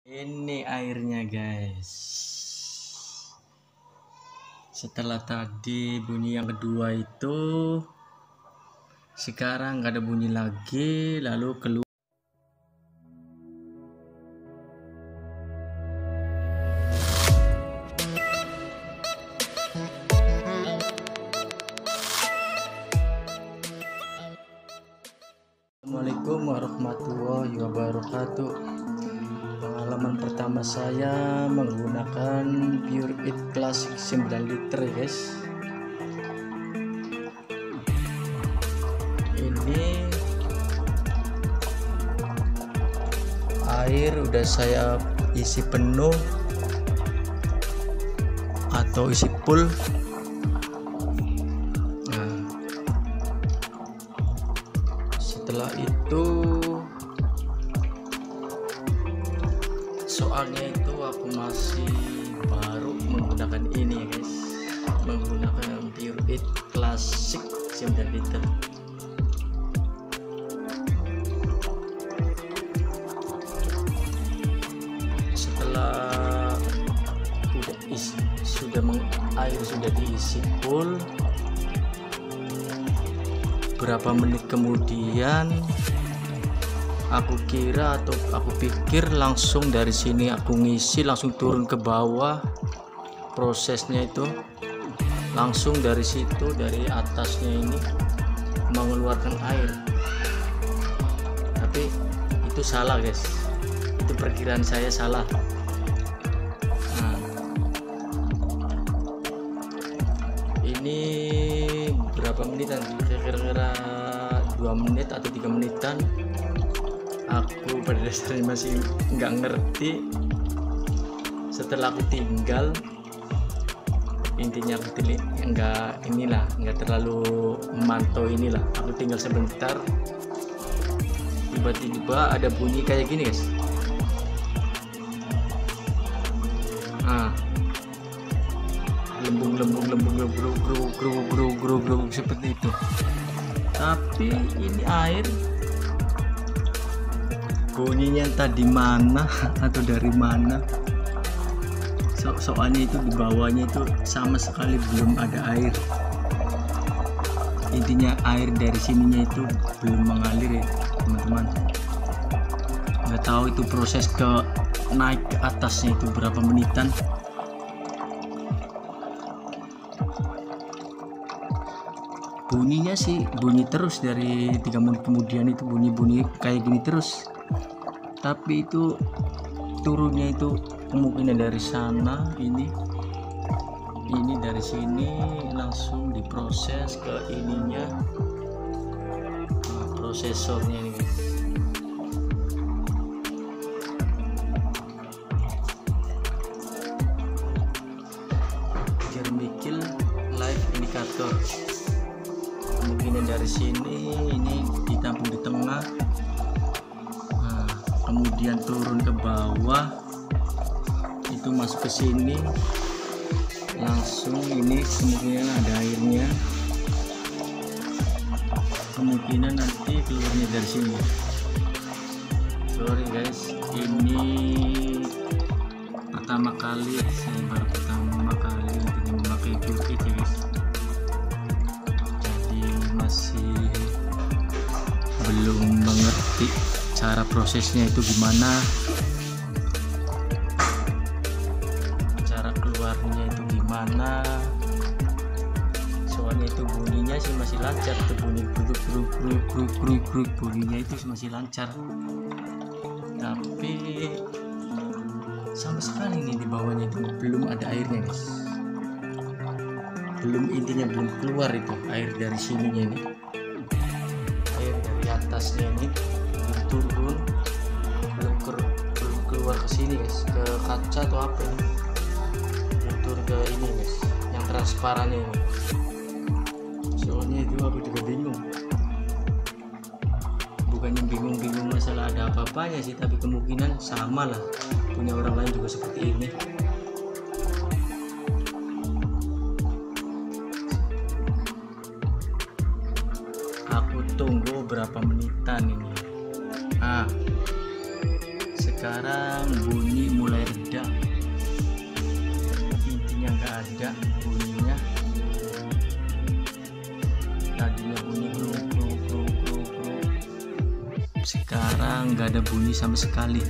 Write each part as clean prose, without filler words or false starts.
Ini airnya guys. Setelah tadi bunyi yang kedua itu, sekarang nggak ada bunyi lagi, lalu keluar. Assalamualaikum warahmatullahi wabarakatuh. Pengalaman pertama saya menggunakan Pure It Classic 9 liter guys. Ini air udah saya isi penuh atau isi full. Nah, setelah itu soalnya itu aku masih baru menggunakan ini ya guys, menggunakan Pure It Classic 9 liter. Setelah air sudah diisi full, berapa menit kemudian aku kira atau aku pikir langsung dari sini aku ngisi langsung turun ke bawah, prosesnya itu langsung dari situ, dari atasnya ini mengeluarkan air. Tapi itu salah guys, itu perkiraan saya salah. Nah, ini berapa menitan, kira-kira 2 menit atau 3 menitan. Aku pada dasarnya masih nggak ngerti. Setelah aku tinggal, intinya aku nggak terlalu memantau inilah. Aku tinggal sebentar, tiba-tiba ada bunyi kayak gini guys. Nah, lembung seperti itu. Tapi ini air bunyinya tadi mana atau dari mana, soalnya itu di bawahnya itu sama sekali belum ada air. Intinya air dari sininya itu belum mengalir ya teman-teman. Nggak tahu itu proses ke naik ke atasnya itu berapa menitan. Bunyinya sih bunyi terus, dari 3 menit kemudian itu bunyi kayak gini terus. Tapi itu turunnya itu kemungkinan dari sana, ini dari sini langsung diproses ke ininya, prosesornya ini guys. Jermikil live indikator, kemungkinan dari sini ini ditampung di tengah, kemudian turun ke bawah, itu masuk ke sini langsung. Ini kemungkinan ada airnya, kemungkinan nanti keluarnya dari sini. Sorry guys, ini pertama kali saya memakai Pure It ya guys, jadi masih belum mengerti cara prosesnya itu gimana, cara keluarnya itu gimana. Soalnya itu bunyinya sih masih lancar, itu bunyi gruk bunyinya itu masih lancar, tapi sama sekali nih di bawahnya itu belum ada airnya guys. Intinya belum keluar itu air dari sininya ini, air dari atasnya ini turun, belum keluar ke sini guys, ke kaca atau apa ini, belum turun ke ini guys, yang transparan ini. Soalnya itu aku juga bingung, bukannya bingung masalah ada apa-apanya sih, tapi kemungkinan sama lah, punya orang lain juga seperti ini. Aku tunggu berapa menitan ini. Nah, sekarang bunyi sekarang nggak ada bunyi sama sekali,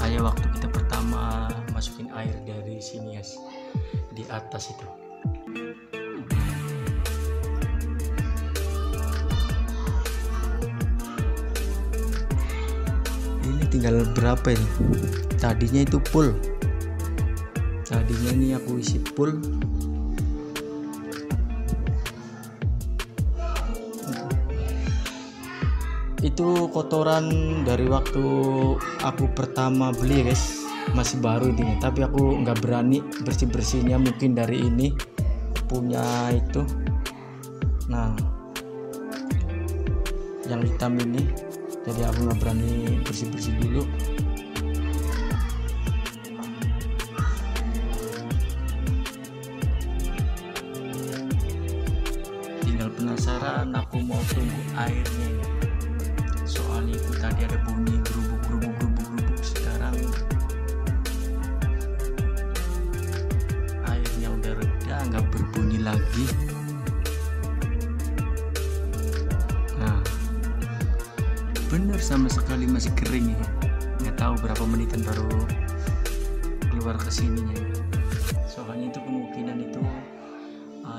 kayak waktu kita pertama masukin air dari sini guys, di atas itu. Ini tinggal berapa ini? Tadinya itu full, tadinya ini aku isi full. Itu kotoran dari waktu aku pertama beli guys, masih baru ini, tapi aku nggak berani bersih-bersihnya, mungkin dari ini punya itu, nah yang hitam ini, jadi aku nggak berani bersih-bersih dulu. Tinggal penasaran, aku mau tunggu airnya ini. Soalnya itu tadi ada bunyi gerubuk, sekarang airnya udah reda, nggak berbunyi lagi. Nah, bener sama sekali masih kering ya. Nggak tahu berapa menitan baru keluar ke sininya. Soalnya itu kemungkinan itu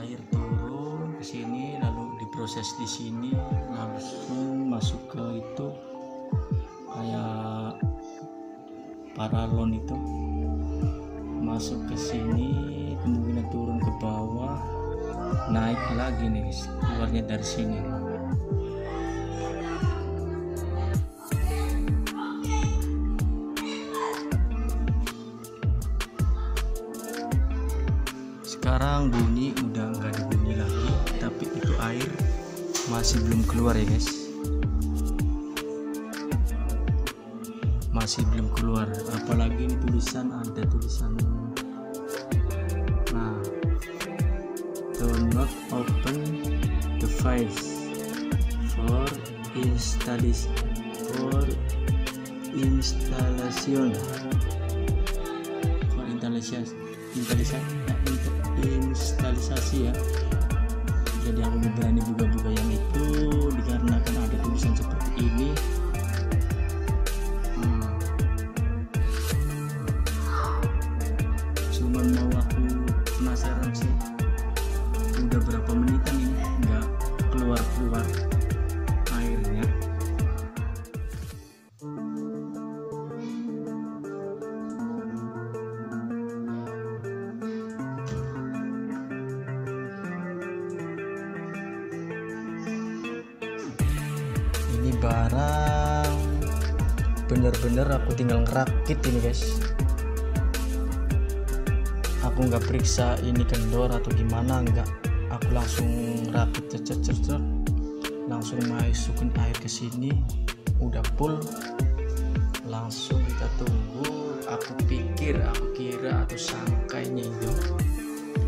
air turun ke sini, lalu diproses di sini, langsung masuk ke itu kayak paralon, itu masuk ke sini, kemungkinan turun ke bawah, naik lagi nih keluarnya dari sini. Sekarang bunyi udah nggak ada bunyi lagi, tapi itu air masih belum keluar ya guys, masih belum keluar. Apalagi ini tulisan, ada tulisan, nah, do not open the files for installation instalisasi ya. Jadi aku berani buka-buka yang itu dikarenakan ada tulisan seperti ini. Cuman mau aku penasaran sih, udah berapa menitan ini nggak keluar airnya. Ini barang bener-bener aku tinggal ngerakit ini guys, aku nggak periksa ini kendor atau gimana, enggak, aku langsung rakit, cet, langsung masukin air ke sini, udah full, langsung kita tunggu. Aku kira atau sangkainya itu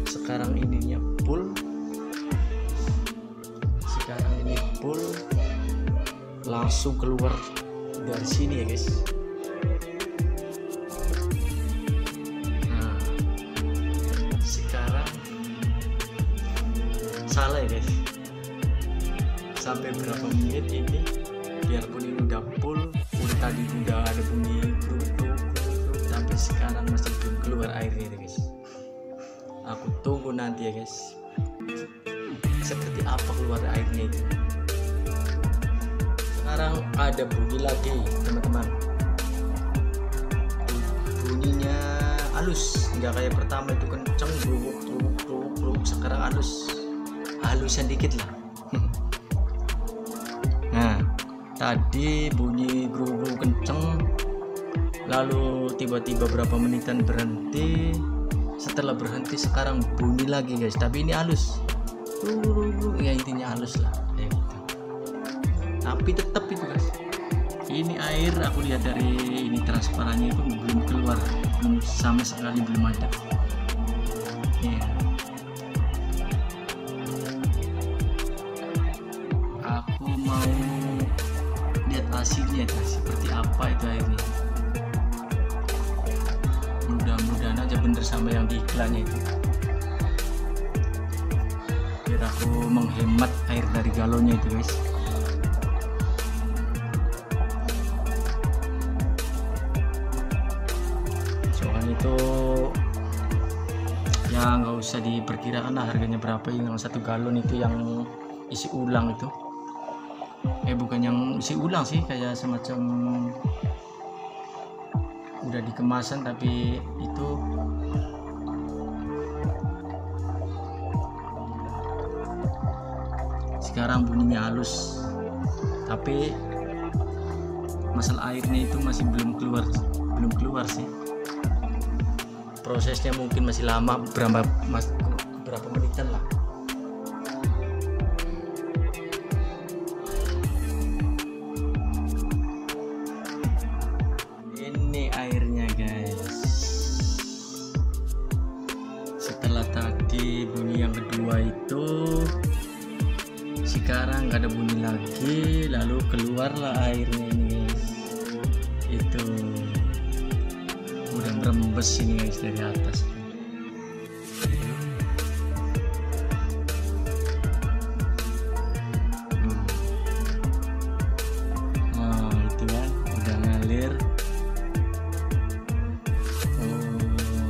sekarang ininya full, sekarang ini full, langsung keluar dari sini ya guys. Nah, sekarang salah ya guys, sampai berapa menit ini, biarpun ini udah full, udah tadi udah ada bunyi geruduk, tapi sekarang masih belum keluar airnya ya guys. Aku tunggu nanti ya guys, seperti apa keluar airnya itu. Sekarang ada bunyi lagi teman-teman, bunyinya halus, nggak kayak pertama itu kenceng gerubuk, sekarang halusan dikit lah. Nah, tadi bunyi gerubuk kenceng, lalu tiba-tiba berapa menitan berhenti, setelah berhenti sekarang bunyi lagi guys, tapi ini halus, ya intinya halus lah ya gitu. Tapi tetap itu guys, ini air aku lihat dari ini transparannya itu belum keluar, belum sama sekali, belum ada ya. Aku mau lihat hasilnya guys, seperti apa itu airnya. Mudah-mudahan aja bener sama yang di iklannya itu, biar aku menghemat air dari galonnya itu guys. itu ya nggak usah diperkirakan lah harganya berapa. Yang 1 galon itu yang isi ulang itu, bukan yang isi ulang sih, kayak semacam udah dikemasan, tapi itu sekarang bunyinya halus, tapi masalah airnya itu masih belum keluar sih. Prosesnya mungkin masih lama, berapa menitan lah. Ini airnya guys. Setelah tadi bunyi yang kedua itu, sekarang nggak ada bunyi lagi, lalu keluarlah airnya ini guys. Itu udah merembes ini guys dari atas. Nah itu kan udah ngalir.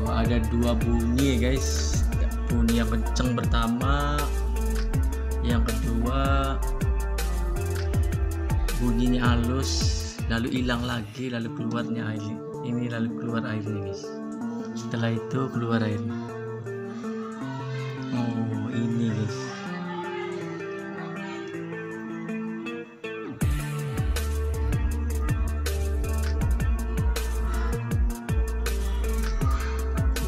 Ada 2 bunyi guys. Bunyi yang kenceng pertama, yang kedua bunyinya halus, lalu hilang lagi, lalu keluarnya air ini, lalu keluar airnya guys. Setelah itu keluar airnya. Oh ini guys.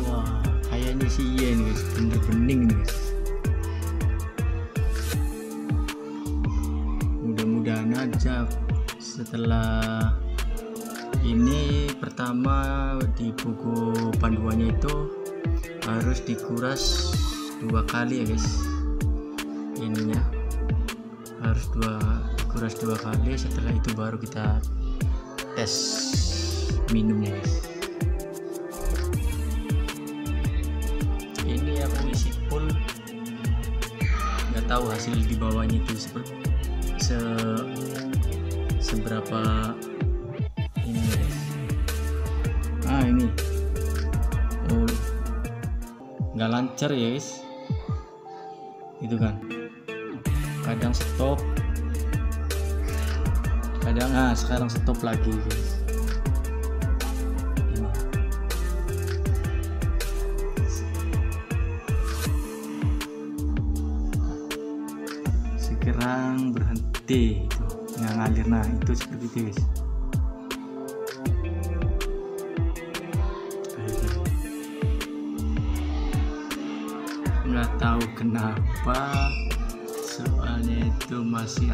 Wah kayaknya sih iya ini guys, bener bening nih guys. Mudah-mudahan aja setelah ini, pertama di buku panduannya itu harus dikuras 2 kali ya guys. Ininya harus dikuras 2 kali, setelah itu baru kita tes minumnya guys. Ini aku isi full, nggak tahu hasil di bawahnya itu seberapa ini guys. Ini nggak lancar ya guys, itu kan kadang stop, kadang sekarang stop lagi guys. Sekarang berhenti itu nggak ngalir. Nah itu seperti itu guys. Nggak tahu kenapa, soalnya itu masih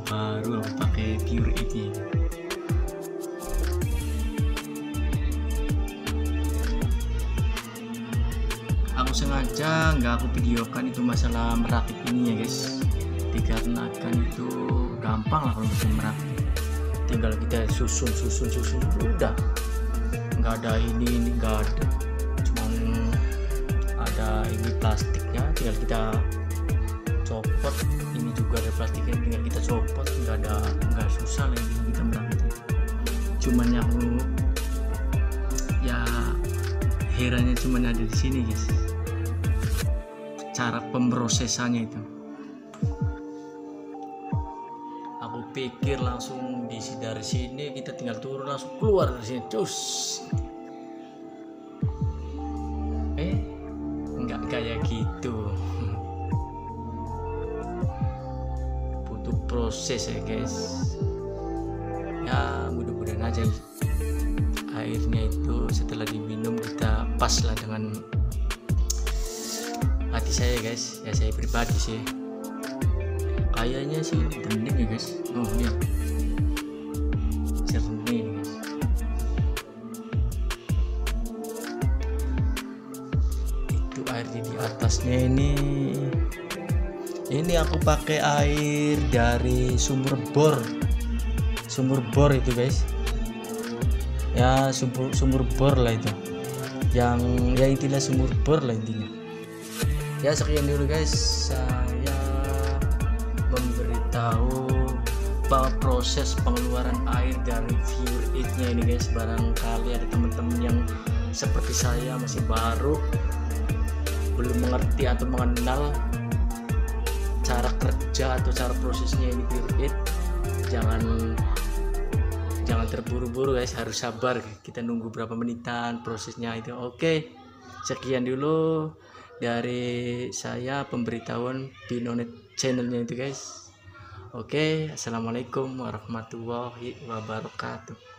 baru aku pakai Pure ini. Aku sengaja nggak aku videokan itu masalah merakit ini ya guys, dikarenakan itu gampang lah kalau bisa merakit, tinggal kita susun udah, nggak ada ini nggak ada, cuman ada ini plastiknya, tinggal kita copot. Ini juga ada plastiknya, tinggal kita copot, nggak susah lagi kita merakit. Cuman yang ya herannya cuman ada di sini guys, cara pemrosesannya itu. Aku pikir langsung diisi dari sini, kita tinggal turun langsung keluar dari sini, cus. Nggak kayak gitu, butuh proses ya guys. Ya mudah-mudahan aja airnya itu setelah diminum kita pas lah dengan hati saya guys. Ya saya pribadi sih kayaknya sih bening ya guys. Oh lihat jernih guys. Itu air di atasnya ini aku pakai air dari sumur bor itu guys. Ya sumur bor lah itu, yang ya intinya sumur bor lah intinya. Ya sekian dulu guys, saya memberitahu proses pengeluaran air dari Pure It nya ini guys. Barangkali ada teman-teman yang seperti saya masih baru, belum mengerti atau mengenal cara kerja atau cara prosesnya ini Pure It, jangan terburu-buru guys, harus sabar, kita nunggu berapa menitan prosesnya itu. Oke, sekian dulu dari saya pemberitahuan Pinonet channelnya itu guys. Oke, assalamualaikum warahmatullahi wabarakatuh.